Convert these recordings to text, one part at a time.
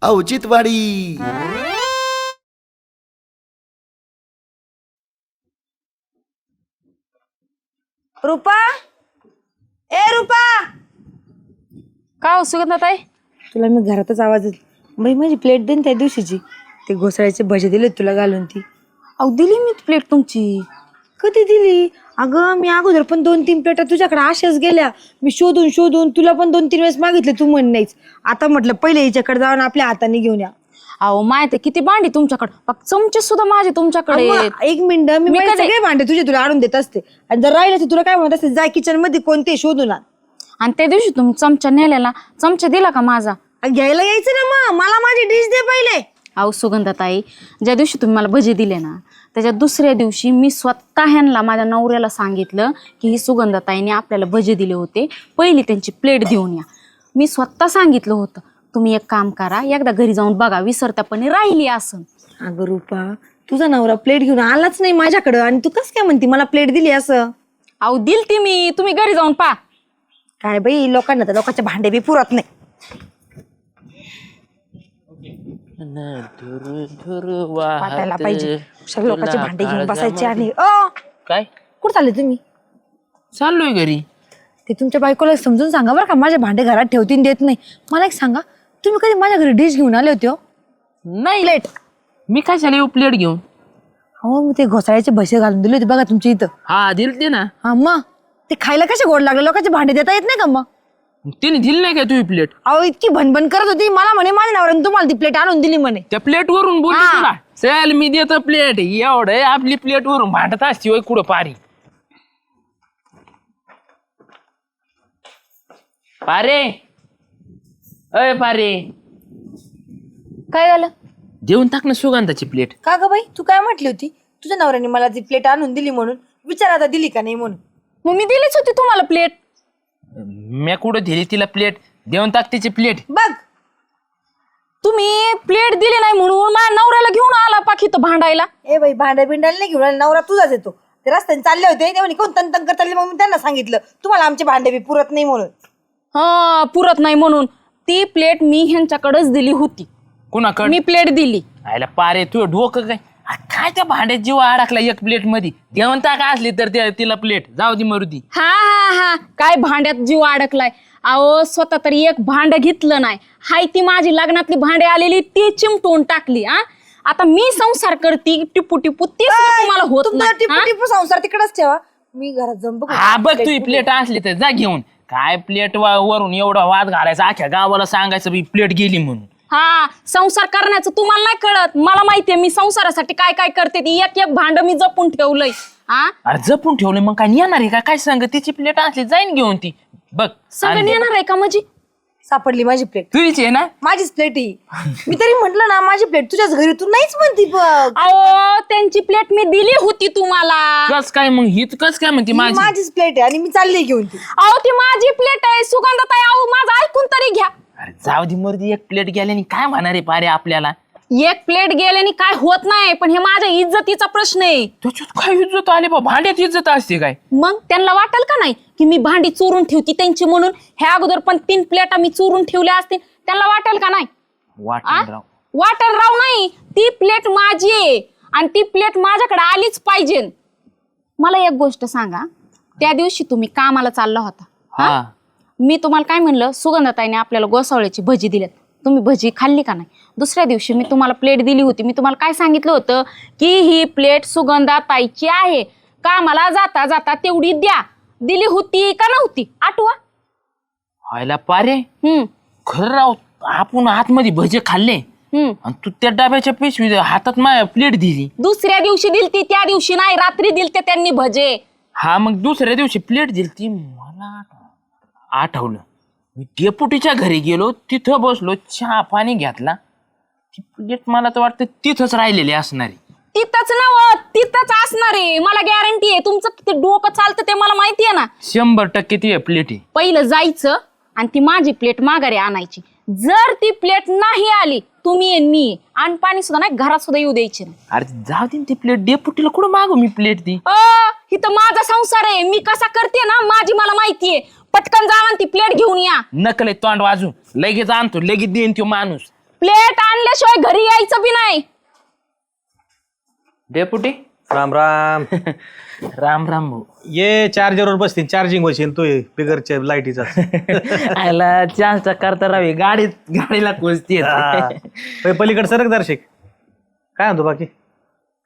औचित्यवाडी. रुपा, ए रुपा, का हो सुगंधाताई? तुला मी घरातच आवाज देते बाई. माझी प्लेट देईन त्या दिवशीची, ते घोसाळ्याचे भजे दिले तुला घालून. ती अहो दिली मी प्लेट तुमची. कधी दिली? अगं मी अगोदर पण 2-3 प्लेटा तुझ्याकडे अशाच गेल्या. मी शोधून शोधून तुला पण 2-3 वेळेस मागितले, तू म्हण नाहीच. आता म्हटलं पहिले हिच्याकडे जाऊन आपल्या हाताने घेऊन या. अहो माहिती किती भांडी तुमच्याकडे, फक्त चमचे सुद्धा माझे तुमच्याकडे आहेत. अगं, एक मिनिट, मी मी माझे कधी- सगळे भांडे तुझे तुला आणून देत असते. आणि जर राहिले तर तुला काय म्हणत असते, जाय किचन मध्ये कोणते शोधून आण. आणि त्या दिवशी तुम्ही चमचा नेलेला, चमचा दिला का माझा? घ्यायला यायचं ना, मग मला माझी डिश दे पहिले. अहो सुगंधाताई, ज्या दिवशी तुम्ही मला भजी दिले ना, त्याच्या दुसऱ्या दिवशी मी स्वतः ह्यांना माझ्या नवऱ्याला सांगितलं की ही सुगंधाताईने आपल्याला भजी दिले होते, पहिली त्यांची प्लेट देऊन या. मी स्वतः सांगितलं होतं. तुम्ही एक काम करा, एकदा घरी जाऊन बघा, विसरतापणे राहिली असं. अगं रुपा, तुझा नवरा प्लेट घेऊन आलाच नाही माझ्याकडं आणि तू कस काय म्हणती मला प्लेट दिली असं? अहो दिलती मी, तुम्ही घरी जाऊन पहा. काय बाई, लोकांना तर लोकांचे भांडे बी पुरत नाही. वाटायला पाहिजे सगळे लोकांचे भांडे घेऊन बसायचे. आणि काय कुठं चालले तुम्ही? चाललोय घरी. ते तुमच्या बायकोला समजून सांगा बरं का, माझे भांडे घरात ठेवतीन देत नाही. मला एक सांगा, तुम्ही कधी माझ्या घरी डिश घेऊन आले होते? हो नाही प्लेट. मी काय झाले प्लेट घेऊन? हो, मी ते घोसाळ्याचे भसे घालून दिले होते बघा तुमच्या इथं. हा दिलते ना. हा मग ते खायला कसे गोड लागले, लोकांचे भांडे देता येत नाही का मग? तिने दिली नाही काय तुझी प्लेट? अहो इतकी भनभन करत होती, मला म्हणे माझ्या नवऱ्याने तुम्हाला ती प्लेट आणून दिली म्हणे. त्या प्लेट वरून बोलली हा. तुला? चल मी देतो प्लेट. एवढं आपली प्लेट वरून भांडत असती होय कुठं पारी. पारे, अय पारे, काय झालं? देऊन टाक ना सुगंधाची प्लेट. का ग बाई, तू काय म्हटली होती? तुझ्या नवऱ्याने मला ती प्लेट आणून दिली म्हणून विचार, आता दिली का नाही म्हणून. मग मी दिलीच होती तुम्हाला प्लेट. मी कुठं दिली तिला प्लेट? देऊन टाक तिची प्लेट. बघ, तुम्ही प्लेट दिली नाही म्हणून माझ्या नवऱ्याला घेऊन आला पाखीत भांडायला. ए बाई, भांड्या बिंडायला नाही घेऊन आले, नवरा तुझाच येतो. ते रस्त्याने चालले होते, ते म्हणे कोण तंतंग करत चालले, मग मी त्यांना सांगितलं तुम्हाला आमचे भांडे बी पुरत नाही म्हणून. हा, पुरत नाही म्हणून ती प्लेट मी ह्यांच्याकडेच दिली होती. कुणाकडे? मी प्लेट दिली. आयला पारे, तू डोकं काय? काय त्या भांड्यात जीव अडकला एक प्लेट मध्ये. देऊन टाक असली तर तिला प्लेट जाऊ दे मरुदी. हा हा हा, काय भांड्यात जीव अडकलाय? अहो स्वतः तरी एक भांड घेतलं नाही. हाय ती माझी लग्नातली भांडे आलेली ती चिमटून टाकली. आता मी संसार करती टिपू टिपू, तेच तुम्हाला होत तुमचा नाही. टिपू हा? टिपू संसार तिकडेच ठेवा, मी घरात जाऊन बघू. हा बघ, तुझी प्लेट असली तर जा घेऊन. काय प्लेट वरून एवढा वाद घालायचा, अख्ख्या गावाला सांगायचं बी प्लेट गेली म्हणून. हा, संसार करण्याचं तुम्हाला नाही कळत. मला माहितीये मी संसारासाठी काय काय करते. ती एक एक भांड मी जपून ठेवलंय. हा, अरे जपून ठेवलं मग काय येणार आहे का? काय सांग, तिची प्लेट असली जाईन घेऊन ती. बघ सगळं येणार आहे का? म्हणजे सापडली माझी प्लेट. तुझीच आहे ना? माझीच प्लेट ही. मी तरी म्हंटल ना माझी प्लेट तुझ्याच घरी, तू नाहीच म्हणती. बघ, अहो त्यांची प्लेट मी दिली होती तुम्हाला. कस काय मग हित कस काय म्हणते ही माझी? माझीच प्लेट आहे आणि मी चालली घेऊन ती. अहो ती माझी प्लेट आहे सुगंधाताई. अहो माझं ऐकून तरी घ्या. अरे जाऊ दे मर्दी, एक प्लेट गेल्याने काय म्हणणार आहे पारे आपल्याला? एक प्लेट गेल्याने काय होत नाही, पण हे माझ्या इज्जतीचा प्रश्न आहे. त्याच्यात काय इज्जत आली बा? भांड्यात इज्जत असते काय? मग त्यांना वाटेल का नाही की मी भांडी चोरून ठेवती त्यांची म्हणून? ह्या अगोदर पण 3 प्लेटा मी चोरून ठेवल्या असतील, त्यांना वाटेल का नाही? वाटण राव. वाटेल राव नाही. ती प्लेट माझी आहे आणि ती प्लेट माझ्याकडे आलीच पाहिजे. मला एक गोष्ट सांगा, त्या दिवशी तुम्ही कामाला चालला होता. हा, मी तुम्हाला काय म्हणलं, सुगंधाताईने आपल्याला गोसावळ्याची भजी दिल्यात, तुम्ही भजी खाल्ली का नाही? दुसऱ्या दिवशी मी तुम्हाला प्लेट दिली होती. मी तुम्हाला काय सांगितलं होतं की ही प्लेट सुगंधाताईची आहे, कामाला जाता जाता तेवढी द्या. दिली होती का नव्हती? आठवा. व्हायला पारे, हम्म खरं राव, आपण आतमध्ये भजे खाल्ले हम्म. आणि तू त्या डब्याच्या पिशवी हातात माझ्या प्लेट दिली. दुसऱ्या दिवशी दिलती, त्या दिवशी नाही, रात्री दिलते त्यांनी भजे. हा मग दुसऱ्या दिवशी प्लेट दिली ती. मला आठवलं, मी डेपुटीच्या घरी गेलो, तिथं बसलो, चहा पाणी घेतला. ती प्लेट मला तर वाटतं तिथंच राहिलेली असणारी. तिथंच नव, तिथंच असणार आहे, मला गॅरंटी आहे. तुमचं किती डोकं चालतं ते मला माहिती आहे ना. 100% ती प्लेट आहे. पहिलं जायचं आणि ती माझी प्लेट माघारी आणायची. जर ती प्लेट नाही आली, तुम्ही आणि मी आणि पाणी सुद्धा नाही घरात सुद्धा येऊ द्यायची नाही. अरे जाऊ दे ती प्लेट, डेपुटीला कुठं मागू मी प्लेट ती? इथं माझा संसार आहे, मी कसा करते ना माझी मला माहितीये. पटकन जावा ती प्लेट घेऊन या. नकल तोंड वाजू, लगेच आणतो, लगेच देईन तो माणूस. प्लेट आणल्याशिवाय घरी यायचं बी नाही. डेपुटी राम राम. राम राम भाऊ. ये चार्जरवर बसतील चार्जिंग मशीन तो बिगरच्या लाईटीचा. आयला चान्सचा करता राहावी गाडीला कोचती पलीकडे सरक दर्शक. काय म्हणतो बाकी?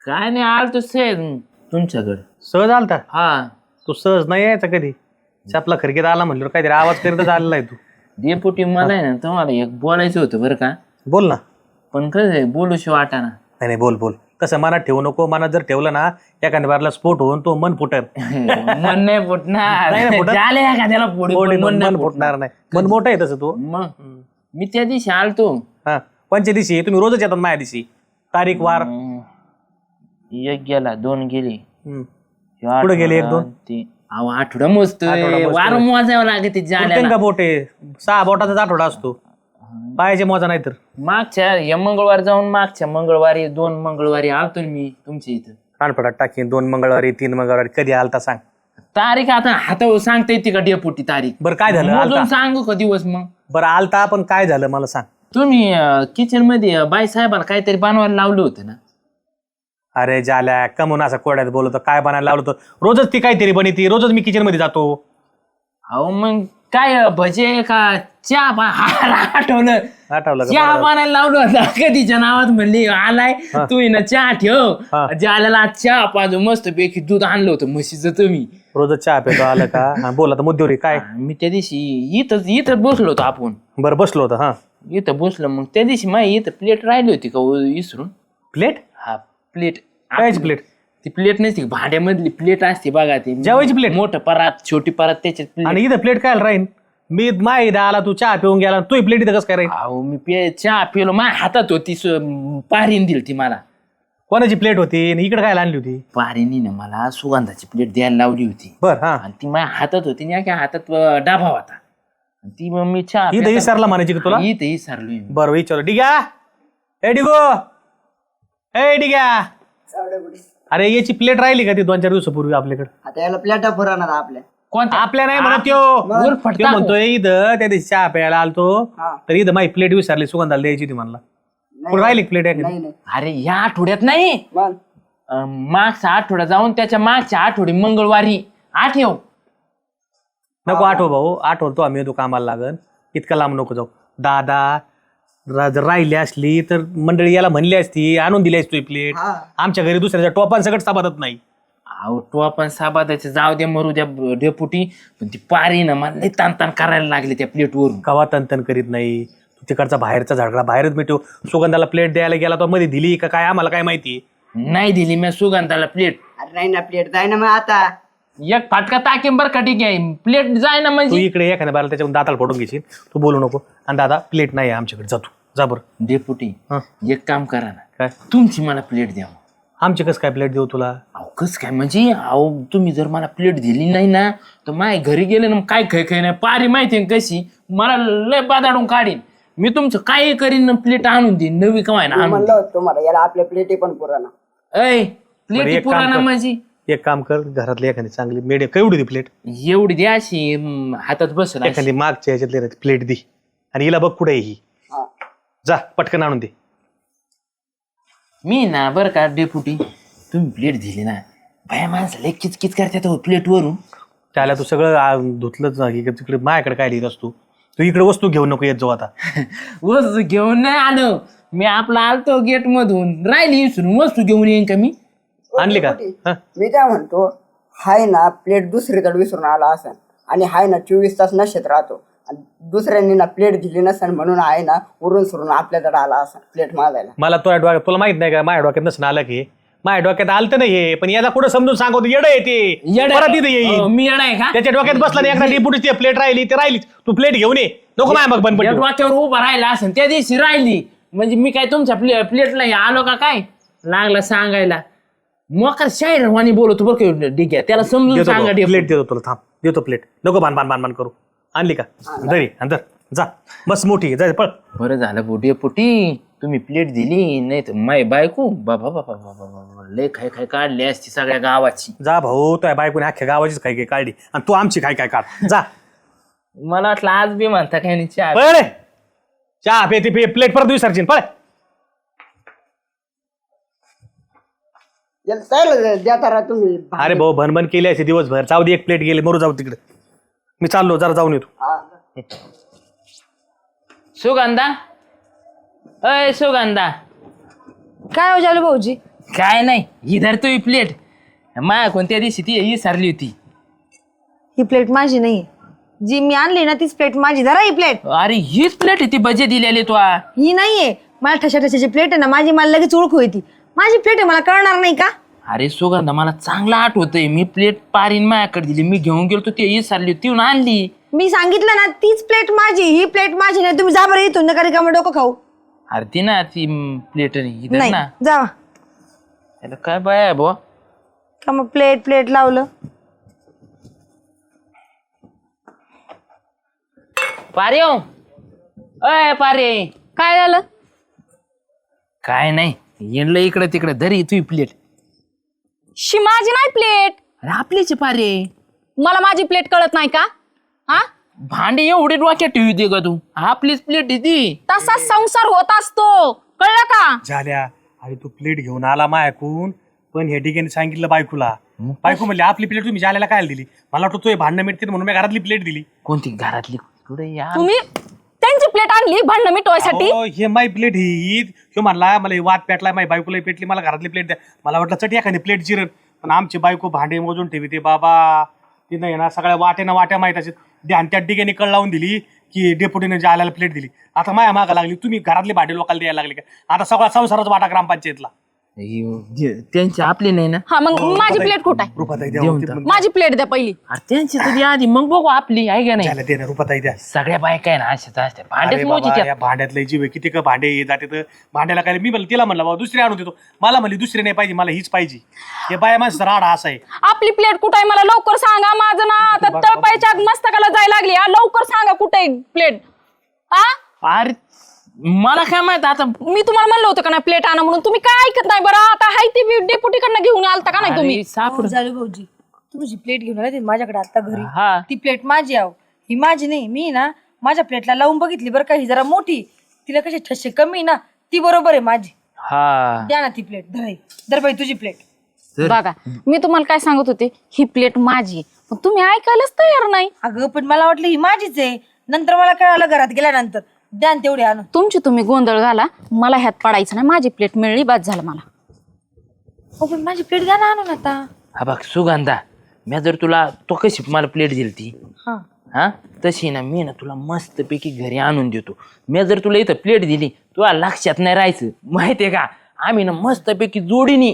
काय नाही आलतो तुमच्याकडे. सहज आलता? हा. तू सहज नाही यायचा कधी. छापला खिडकीत आला म्हणलं काहीतरी आवाज करीतच आलेला आहे तू. डेपुटी मला आहे ना तुम्हाला एक बोलायचं होतं बरं का. बोल ना. पण कसं बोलूशी वाटा ना. नाही बोल बोल. कसं मनात ठेवू नको. मनात जर ठेवलं ना एखाद्या बारला स्फोट होऊन तो मन फुटर. मन नाही फुटणार. नाही फुटत. झाले एखाद्याला मन फुटणार नाही. मन मोठं आहे तसं तू. मग मी त्या दिवशी आलतो. हा कोणच्या दिवशी? तुम्ही रोजच येतात माझ्या दिवशी. तारीख वार. एक गेला 2 गेले. पुढे गेले 1-2. अहो आठवडा मोजतोय. वार मोजावं लागते का बोटे 6 बोटाचाच आठवडा असतो. पायाचे मोजा नाही तर. मागच्या या मंगळवार जाऊन मागच्या मंगळवारी 2 मंगळवारी आलतो मी तुमच्या इथं. कानफडात टाकीन 2 मंगळवारी 3 मंगळवारी. कधी आलता सांग. तारीख आता हातावर सांगता येते का डेपुटी तारीख? बरं काय झालं? मोजून आलता सांगू का दिवस? मग बरं आलता पण काय झालं मला सांग. तुम्ही किचन मध्ये बाई साहेबाला काहीतरी बनवायला लावलं होतं ना. अरे झाल्या कमून असं कोड्यात बोलतो. काय बनायला लावलं होतं? रोजच ती काहीतरी बनी ती. रोजच मी किचन मध्ये जातो. अहो मग काय भजे का चहा आठवलं आठवलं का? चहा बनायला लावलं होतं. कधीच्या नावात म्हणली आलाय तू ना चहा ठेव. ज्याला चहा पाजू मस्त पैकी दूध आणलं होतं म्हशीचं तुम्ही. रोजच चहा पितो. आलं का? हा बोला तर मुद्देवरी काय? मी त्या दिवशी इथं बसलो होतो आपण. बरं बसलो होतं. हा इथं बसलो. मग त्या दिवशी माझी इथं प्लेट राहिली होती का विसरून? प्लेट? हा प्लेट. कायची प्लेट? ती प्लेट नसते भाड्यामधली प्लेट असते बघा. ती जेवायची प्लेट? मोठं परात छोटी परात त्याच्यात प्लेट. आणि इथं प्लेट काय राहीन? मी माही आला तू चहा पिऊन गेला. तू प्लेट इथं कसं काय राहील? अहो मी चहा पिलो माझ्या हातात होती. पारीन दिली ती मला. कोणाची प्लेट होती? आणि इकडे काय आणली होती? पारीनी ना मला सुगंधाची प्लेट द्यायला लावली होती. बर हा. आणि ती माझ्या हातात होती आणि एका हातात डाबा होता. आणि ती मग मी चहा इथं विसरला म्हणायची का तुला? इथं विसरलोय. बरं विचार. डिग्या ए डिगो ए डिग्या. अरे याची प्लेट राहिली का ती 2-4 दिवसापूर्वी आपल्याकडे? आता याला प्लेटा पुराणार आपल्या. कोणत्या? आपल्या नाही म्हणत त्यो. त्यो म्हणतोय इथं त्या दिवशी चहा प्यायला आलतो तर इथं माझी प्लेट विसरली. सुगंधाला द्यायची ती म्हणला. पण राहिली प्लेट आहे का? नाही अरे या आठवड्यात नाही. मग मागचा आठवडा जाऊन त्याच्या मागच्या आठवडी मंगळवारी आठव. नको आठव भाऊ. आठवतो आम्ही तू कामाला लागन. इतका लांब नको जाऊ. दादा जर राहिली असली तर मंडळी याला म्हणली असती आणून दिली असती प्लेट. आमच्या घरी दुसऱ्याच्या टोपांसकट साबादत नाही. तो आपण साबादाचे जाऊ द्या मरू द्या डेपुटी. पण ती पारी ना मला लई ताण करायला लागली त्या प्लेटवरून. कवा तन करीत नाही. तिकडचा बाहेरचा झगडा बाहेरच मिटव. सुगंधाला प्लेट द्यायला गेला तो मध्ये दिली का काय आम्हाला काय माहिती? नाही दिली मी सुगंधाला प्लेट. अरे नाही ना प्लेट जाय ना मग आता. एक फाटका टाकेन बरं का ठीक आहे. प्लेट जाय ना तू म्हणजे. इकडे एखाद्या बाला त्याच्यावर दाताला फोडून घेशील. तू बोलू नको. आणि दादा प्लेट नाही आहे आमच्याकडे. जातो जा बरं. डेपुटी एक काम करा ना. काय? तुमची मला प्लेट द्या. आमची कसं काय प्लेट देऊ तुला? अहो कसं काय म्हणजे अहो तुम्ही जर मला प्लेट दिली नाही ना तर माझ्या घरी गेले ना काय खाय नाही. पारी माहिती कशी मला लय बादाडून काढीन. मी तुमचं काय करीन प्लेट आणून देईन नवी कमाय ना आणून. म्हणलं होतं तुम्हाला याला आपल्या प्लेटी पण पुराणा. ऐ बरं, प्लेट एक काम पुराणा कर. माझी. एक काम कर. घरातली एखादी चांगली मेड केवढी दी प्लेट? एवढी द्या अशी हातात बसल अशी. एखादी मागच्या ह्याच्यातली प्लेट दे. आणि हिला बघ कुठे ही. जा पटकन आणून दे. मी ना बरं का डेपुटी तुम्ही प्लेट दिली ना बाया माणसाला एक किचकिच करतात प्लेट वरून. त्याला तू सगळं धुतलंच नाही. तिकडे माझ्याकडे काय लिहित असतो. तू इकडे वस्तू घेऊन नको येत जाऊ आता. वस्तू घेऊन नाही आलो मी. आपला आलतो गेट मधून राहिली विसरून. वस्तू घेऊन येईन का मी? आणली का? हा? मी काय म्हणतो हाय ना प्लेट दुसरीकडे विसरून आला असन आणि हाय ना 24 तास नशेत राहतो. आणि दुसऱ्यांनी ना प्लेट दिली नसेल म्हणून आहे ना उरून सुरून आपल्याकडे आला असन प्लेट मागायला. मला तुला माहित नाही का माझ्या डोक्यात नसून आलं की? माझ्या डोक्यात आलतं नाही हे. पण याला कुठं समजून सांगतो येडं येते परत इथे येईल. मी येणार आहे का? त्याच्या डोक्यात बसला नाही. एकदा डिपुटीची प्लेट राहिली ते राहिलीच. तू प्लेट घेऊन ये. नको माय मग बंद या पडली. डोक्यावर उभा राहिला असं त्या दिवशी राहिली म्हणजे मी काय तुमच्या प्लेटला आलो का काय लागला सांगायला. मोकार शायर वाणी बोलतो बरं का ठीक आहे. त्याला समजून सांगा प्लेट देतो तुला. थांब देतो प्लेट. नको बान करू. आणली का? दरी अंदर जा. बस मोठी जाय पळ. बरं झालं बुढे पोटी तुम्ही प्लेट दिली नाही तर माय बायको बाबा बाबा बाबा लय खाय काढली असती सगळ्या गावाची. जा भाऊ. तुझ्या बायकोने अख्ख्या गावाचीच काय काढली आणि तू आमची काय काढ. जा. मला वाटलं आज बी म्हणता काय नाही चहा. पळ रे. चहा पे ते प्लेट परत विसर्जन पळ. याला काय देता रा तुम्ही? अरे भाऊ भनभन केली असे दिवसभर, जाऊ दे एक प्लेट गेली, मरू जाऊ तिकडे. मी चाललो जरा जाऊन येतो. हा. सुगंधा, अय सुगंधा. काय हो जालू भाऊजी? काय नाही, ही धर तू प्लेट. माया कोणत्या दिवशी ती विसरली होती. ही प्लेट माझी नाही, जी मी आणली ना तीच प्लेट माझी. धरा ही प्लेट. अरे हीच प्लेट आहे ती बजे दिलेली तू. ही नाहीये, मला ठशा ठशाची प्लेट आहे ना माझी, मला लगेच ओळखू येते. माझी प्लेट आहे, मला कळणार नाही का? अरे सुगंधा मला चांगला आठवतंय, मी प्लेट पारीन मायाकडे दिली, मी घेऊन गेलो ती विसरली होती, ती आणली. मी सांगितलं ना तीच प्लेट माझी, ही प्लेट माझी नाही. तुम्ही जा बरं इथून, नका रिकामं डोकं खाऊ. अरे ती ना ती प्लेट नाही ना. जावा. याला काय बाय बुवा. का मग प्लेट प्लेट लावलं? पारे हो, अय पारे. काय झालं? काय नाही, येणलं इकडे तिकडे धरी तुझी प्लेट. शी माझी नाही प्लेट. अरे आपलीच पारे. मला माझी प्लेट कळत नाही का? हा, भांडे एवढे डोक्यात ठेवू दे का तू? आपलीच प्लेट आहे ती. तसा संसार होत असतो, कळलं का? झाल्या. अरे तू प्लेट घेऊन आला मायकून, पण हे ठिकाणी सांगितलं बायकोला. बायको म्हणली आपली प्लेट तुम्ही जाल्याला काय दिली? मला वाटतं तू भांडणं मिटते म्हणून मी घरातली प्लेट दिली. कोणती घरातली? कुठे या तुम्ही त्यांची प्लेट आणली भांडण मिटवायसाठी? अहो, हे माई प्लेट ही ह्यो म्हणला मला हे वाद पेटलाय, माई बायकोला पेटली, मला घरातली प्लेट द्या. मला वाटलं चट एखादी प्लेट चिरण, पण आमची बायको भांडे मोजून ठेवी ते बाबा. तिनं ना सगळ्या वाट्या माहित असेल ध्यान त्या ठिकाणी कळ लावून दिली की डेपुटीने जायला प्लेट दिली. आता माया मागा लागली, तुम्ही घरातले भांडे लोकांना द्यायला लागले का? आता सगळा संसाराचा वाटा ग्रामपंचायतला. त्यांची आपली नाही ना. हा मग माझी प्लेट कुठं आहे? रुपाताई द्या, देऊन ते टाक. पण- माझी प्लेट द्या पहिली. अरे त्यांची तरी आधी मग बघू आपली आहे का नाही. झालं दे ना, रुपाताई द्या. सगळ्या बायका आहे ना अशाच असते, भांडेच अरे बाबा, मोजी या भांड्यातले जीव आहे, किती का भांडे जाते तर भांड्याला काय. मी म्हणलं तिला म्हणलं बाबा दुसरी आणून देतो, मला म्हणली दुसरी नाही पाहिजे, मला हीच पाहिजे. हे बाया माणसाचा राडा असा आहे. आपली प्लेट कुठं आहे मला लवकर सांगा. माझं ना आता तळपायच्या आग मस्तकाला जायला लागली. हा, लवकर सांगा कुठे आहे प्लेट. हा, अरे मला काय माहित आता. मी तुम्हाला म्हणलं होतं का नाही प्लेट आणा म्हणून? तुम्ही काय ऐकत नाही बरं. आता हाय ती डेपुटीकडनं घेऊन आलता का नाही तुम्ही? अरे, सापड. जालू भाऊजी तुमची प्लेट घेऊन आले माझ्याकडे आता घरी. हा. ती प्लेट माझी आहो, ही माझी नाही. मी ना माझ्या प्लेटला लावून बघितली बरं का, ही जरा मोठी, तिला कशी ठसे कमी ना, ती बरोबर आहे माझी. हा द्या ना ती प्लेट. धर बाई तुझी प्लेट. बघा मी तुम्हाला काय सांगत होते, ही प्लेट माझी आहे. पण तुम्ही ऐकायलाच तयार नाही. अगं पण मला वाटलं ही माझीच आहे, नंतर मला कळालं घरात गेल्यानंतर. द्या ना तेवढी आणून. तुमची तुम्ही गोंधळ घाला, मला ह्यात पडायचं नाही. माझी प्लेट मिळली बाद झालं मला. हो पण माझी प्लेट द्या ना आणून आता. हा बघ सुगंधा, मी जर तुला तो कशी मला प्लेट दिली ती हा हा तशी ना मी ना तुला मस्त पैकी घरी आणून देतो. मी जर तुला इथं प्लेट दिली तुला लक्षात नाही राहायचं माहितीये का. आम्ही ना मस्त पैकी जोडीनी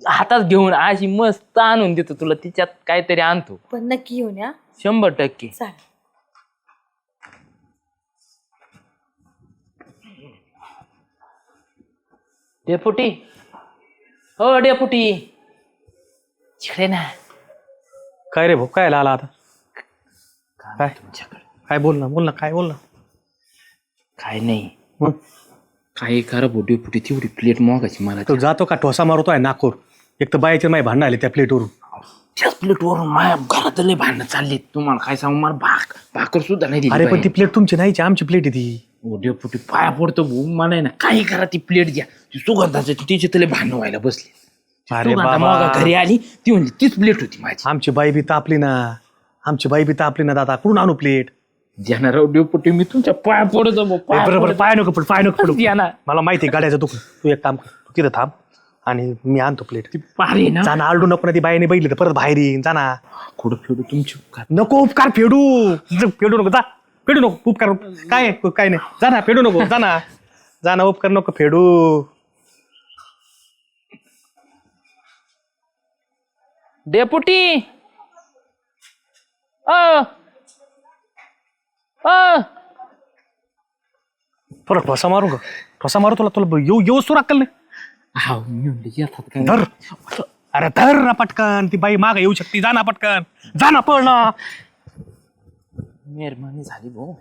हातात घेऊन अशी मस्त आणून देतो तुला, तिच्यात काहीतरी आणतो. पण नक्की येऊन या. 100%. चालेल. डेपुटी, हो डेपुटी, इकडे ना. काय रे भाऊ, काय आला आता? काय तुमच्याकडे काय बोल ना काय बोल ना. काय नाही, मग काही खरं हो डेपुटी, तेवढी प्लेट मोगायची मला. तो जातो का ठोसा मारतोय नाकोर. एक तर बायाचे माय भांडणं आले त्या प्लेटवरून. त्याच प्लेटवरून माझ्या घरात लय भांडणं चालली. तुम्हाला काय सांगू, मला भाकर सुद्धा नाही दिली. अरे पण ती प्लेट तुमची नाहीची, आमची प्लेट आहे ती. ओ डेपुटी पाया पडतो भाऊ, मला आहे ना काही करा ती प्लेट द्या. ती सुगंधाची तिची तले भांडणं व्हायला बसली. अरे सुगंधा बाबा. मग घरी आली ती म्हणली तीच प्लेट होती माझी. आमची बाई बी तापली ना दादा. कुठून आणू प्लेट? ज्ञानराव डेपुटी मी तुमच्या पाया पडतो भाऊ, पाया बरोबर पडतो. पाय नको पडू द्या ना. मला माहिती आहे गाड्याचं दुख. तू एक काम कर, तू तिथं थांब आणि मी आणतो प्लेट. ती पारी ना जाना आलडू नको ना, ती बाईने बघितलं तर परत बाहेर येईन. जाना कुठं फेडू तुमची उपकार. नको उपकार फेडू नको. जा फेडू नको उपकार. काय नाही. जाना फेडू नको. जाना उपकार नको फेडू. डेपुटी परत ठोसा मारू का? ठोसा मारू तुला येऊ सुरू अक्कल नाही. हा मी म्हणलं येतात काय. धर. अरे धर ना पटकन, ती बाई माग येऊ शकते. जाना पटकन, जाना पळ ना. मेहरबानी झाली भाऊ.